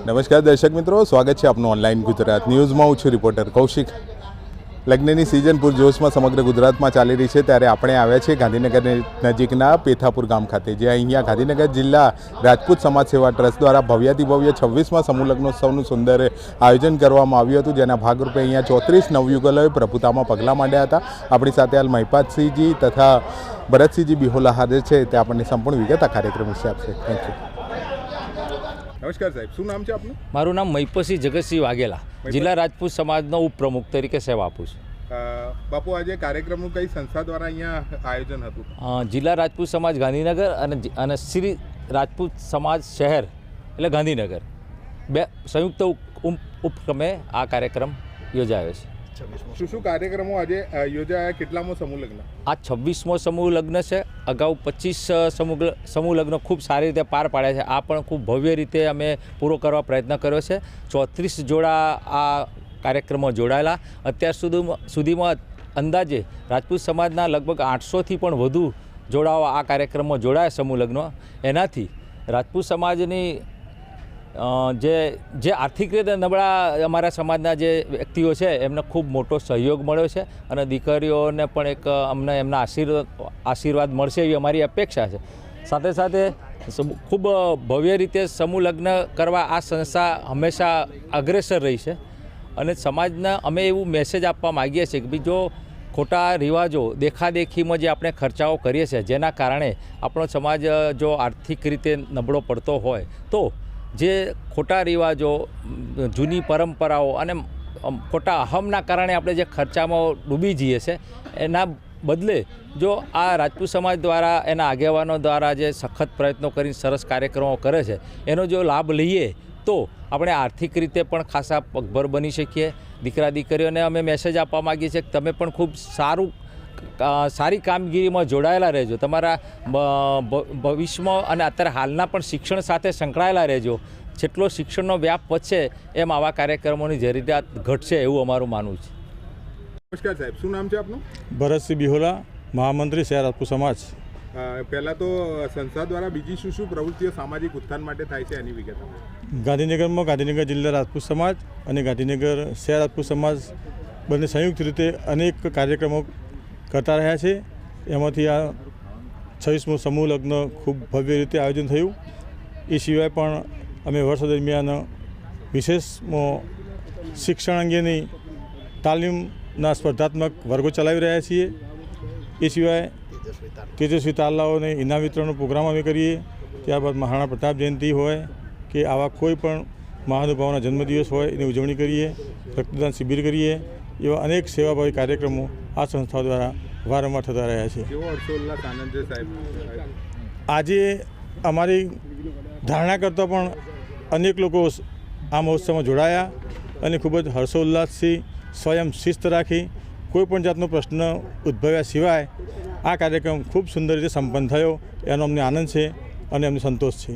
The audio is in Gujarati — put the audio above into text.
નમસ્કાર દર્શક મિત્રો, સ્વાગત છે આપનું ઓનલાઈન ગુજરાત ન્યૂઝમાં. હું છું રિપોર્ટર કૌશિક. લગ્નની સિઝન પૂરજોશમાં સમગ્ર ગુજરાતમાં ચાલી રહી છે, ત્યારે આપણે આવ્યા છીએ ગાંધીનગર નજીકના પેથાપુર ગામ ખાતે, જે અહીંયા ગાંધીનગર જિલ્લા રાજપૂત સમાજ સેવા ટ્રસ્ટ દ્વારા ભવ્યાતિભવ્ય 26મા સમૂહ લગ્નોત્સવનું સુંદર આયોજન કરવામાં આવ્યું હતું, જેના ભાગરૂપે અહીંયા 34 નવયુગલોએ પ્રભુતામાં પગલાં માંડ્યા હતા. આપણી સાથે હાલ મહિપાતસિંહજી તથા ભરતસિંહજી બિહોલા હાજર છે, તે આપણને સંપૂર્ણ વિગત આ કાર્યક્રમ વિશે આપશે. Thank you. નમસ્કાર સાહેબ, શું નામ છે આપનું? મારું નામ મહિપતસિંહ જગતસિંહ વાઘેલા, જિલ્લા રાજપૂત સમાજનો ઉપપ્રમુખ તરીકે સેવા આપું છું. બાપુ, આજે કાર્યક્રમનું કઈ સંસ્થા દ્વારા અહીંયા આયોજન હતું? જિલ્લા રાજપૂત સમાજ ગાંધીનગર અને શ્રી રાજપૂત સમાજ શહેર એટલે ગાંધીનગર બે સંયુક્ત ઉપક્રમે આ કાર્યક્રમ યોજાયો છે. શું શું કાર્યક્રમો આજે યોજાયા? કેટલામો સમૂહ લગ્ન? આ 26મો સમૂહ લગ્ન છે. અગાઉ 25 સમૂહ લગ્ન ખૂબ સારી રીતે પાર પાડ્યા છે. આ પણ ખૂબ ભવ્ય રીતે અમે પૂરો કરવા પ્રયત્ન કર્યો છે. 34 જોડા આ કાર્યક્રમો જોડાયેલા. અત્યાર સુધીમાં અંદાજે રાજપૂત સમાજના લગભગ 800થી પણ વધુ જોડાઓ આ કાર્યક્રમમાં જોડાયા સમૂહ લગ્નો. એનાથી રાજપૂત સમાજની જે આર્થિક રીતે નબળા અમારા સમાજના જે વ્યક્તિઓ છે એમને ખૂબ મોટો સહયોગ મળ્યો છે, અને દીકરીઓને પણ એક અમને એમના આશીર્વાદ મળશે એવી અમારી અપેક્ષા છે. સાથે સાથે ખૂબ ભવ્ય રીતે સમૂહ લગ્ન કરવા આ સંસ્થા હંમેશા અગ્રેસર રહી છે, અને સમાજને અમે એવું મેસેજ આપવા માગીએ છીએ કે ભાઈ, જો ખોટા રિવાજો દેખાદેખીમાં જે આપણે ખર્ચાઓ કરીએ છીએ, જેના કારણે આપણો સમાજ જો આર્થિક રીતે નબળો પડતો હોય, તો જે ખોટા રિવાજો, જૂની પરંપરાઓ અને ખોટા અહમના કારણે આપણે જે ખર્ચામાં ડૂબી જઈએ છીએ, એના બદલે જો આ રાજપૂત સમાજ દ્વારા એના આગેવાનો દ્વારા જે સખત પ્રયત્નો કરીને સરસ કાર્યક્રમો કરે છે, એનો જો લાભ લઈએ તો આપણે આર્થિક રીતે પણ ખાસા પગભર બની શકીએ. દીકરા દીકરીઓને અમે મેસેજ આપવા માગીએ છીએ કે તમે પણ ખૂબ સારી કામગીરીમાં જોડાયેલા રહેજો. તમારા ભવિષ્યમાં અને અત્યારે હાલના પણ શિક્ષણ સાથે સંકળાયેલા રહેજો. જેટલો શિક્ષણનો વ્યાપ વધશે એમ આવા કાર્યક્રમોની જરૂરિયાત ઘટશે, એવું અમારું માનવું છે. નમસ્કાર સાહેબ, શું નામ છે આપનું? ભરતસિંહ બિહોલા, મહામંત્રી શહેર રાજપૂત સમાજ. પહેલાં તો સંસ્થા દ્વારા બીજી શું શું પ્રવૃત્તિઓ સામાજિક ઉત્થાન માટે થાય છે, એની વિગત? ગાંધીનગરમાં ગાંધીનગર જિલ્લા રાજપૂત સમાજ અને ગાંધીનગર શહેર રાજપૂત સમાજ બંને સંયુક્ત રીતે અનેક કાર્યક્રમો કરતા રહ્યા છે. એમાંથી આ 26મો સમૂહ લગ્ન ખૂબ ભવ્ય રીતે આયોજન થયું. એ સિવાય પણ અમે વર્ષ દરમિયાન વિશેષમાં શિક્ષણ અંગેની તાલીમના સ્પર્ધાત્મક વર્ગો ચલાવી રહ્યા છીએ. એ સિવાય તેજસ્વી તાલાઓને ઇનામ વિતરણનો પ્રોગ્રામ અમે કરીએ. ત્યારબાદ મહારાણા પ્રતાપ જયંતિ હોય કે આવા કોઈ પણ મહાનુભાવોના જન્મદિવસ હોય એની ઉજવણી કરીએ, રક્તદાન શિબિર કરીએ. એવા અનેક સેવાભાવી કાર્યક્રમો આ સંસ્થાઓ દ્વારા વારંવાર થતા રહ્યા છે. આજે અમારી ધારણા કરતાં પણ અનેક લોકો આ મહોત્સવમાં જોડાયા અને ખૂબ જ હર્ષોલ્લાસથી સ્વયં શિસ્ત રાખી કોઈપણ જાતનો પ્રશ્ન ઉદ્ભવ્યા સિવાય આ કાર્યક્રમ ખૂબ સુંદર રીતે સંપન્ન થયો. એનો અમને આનંદ છે અને અમને સંતોષ છે.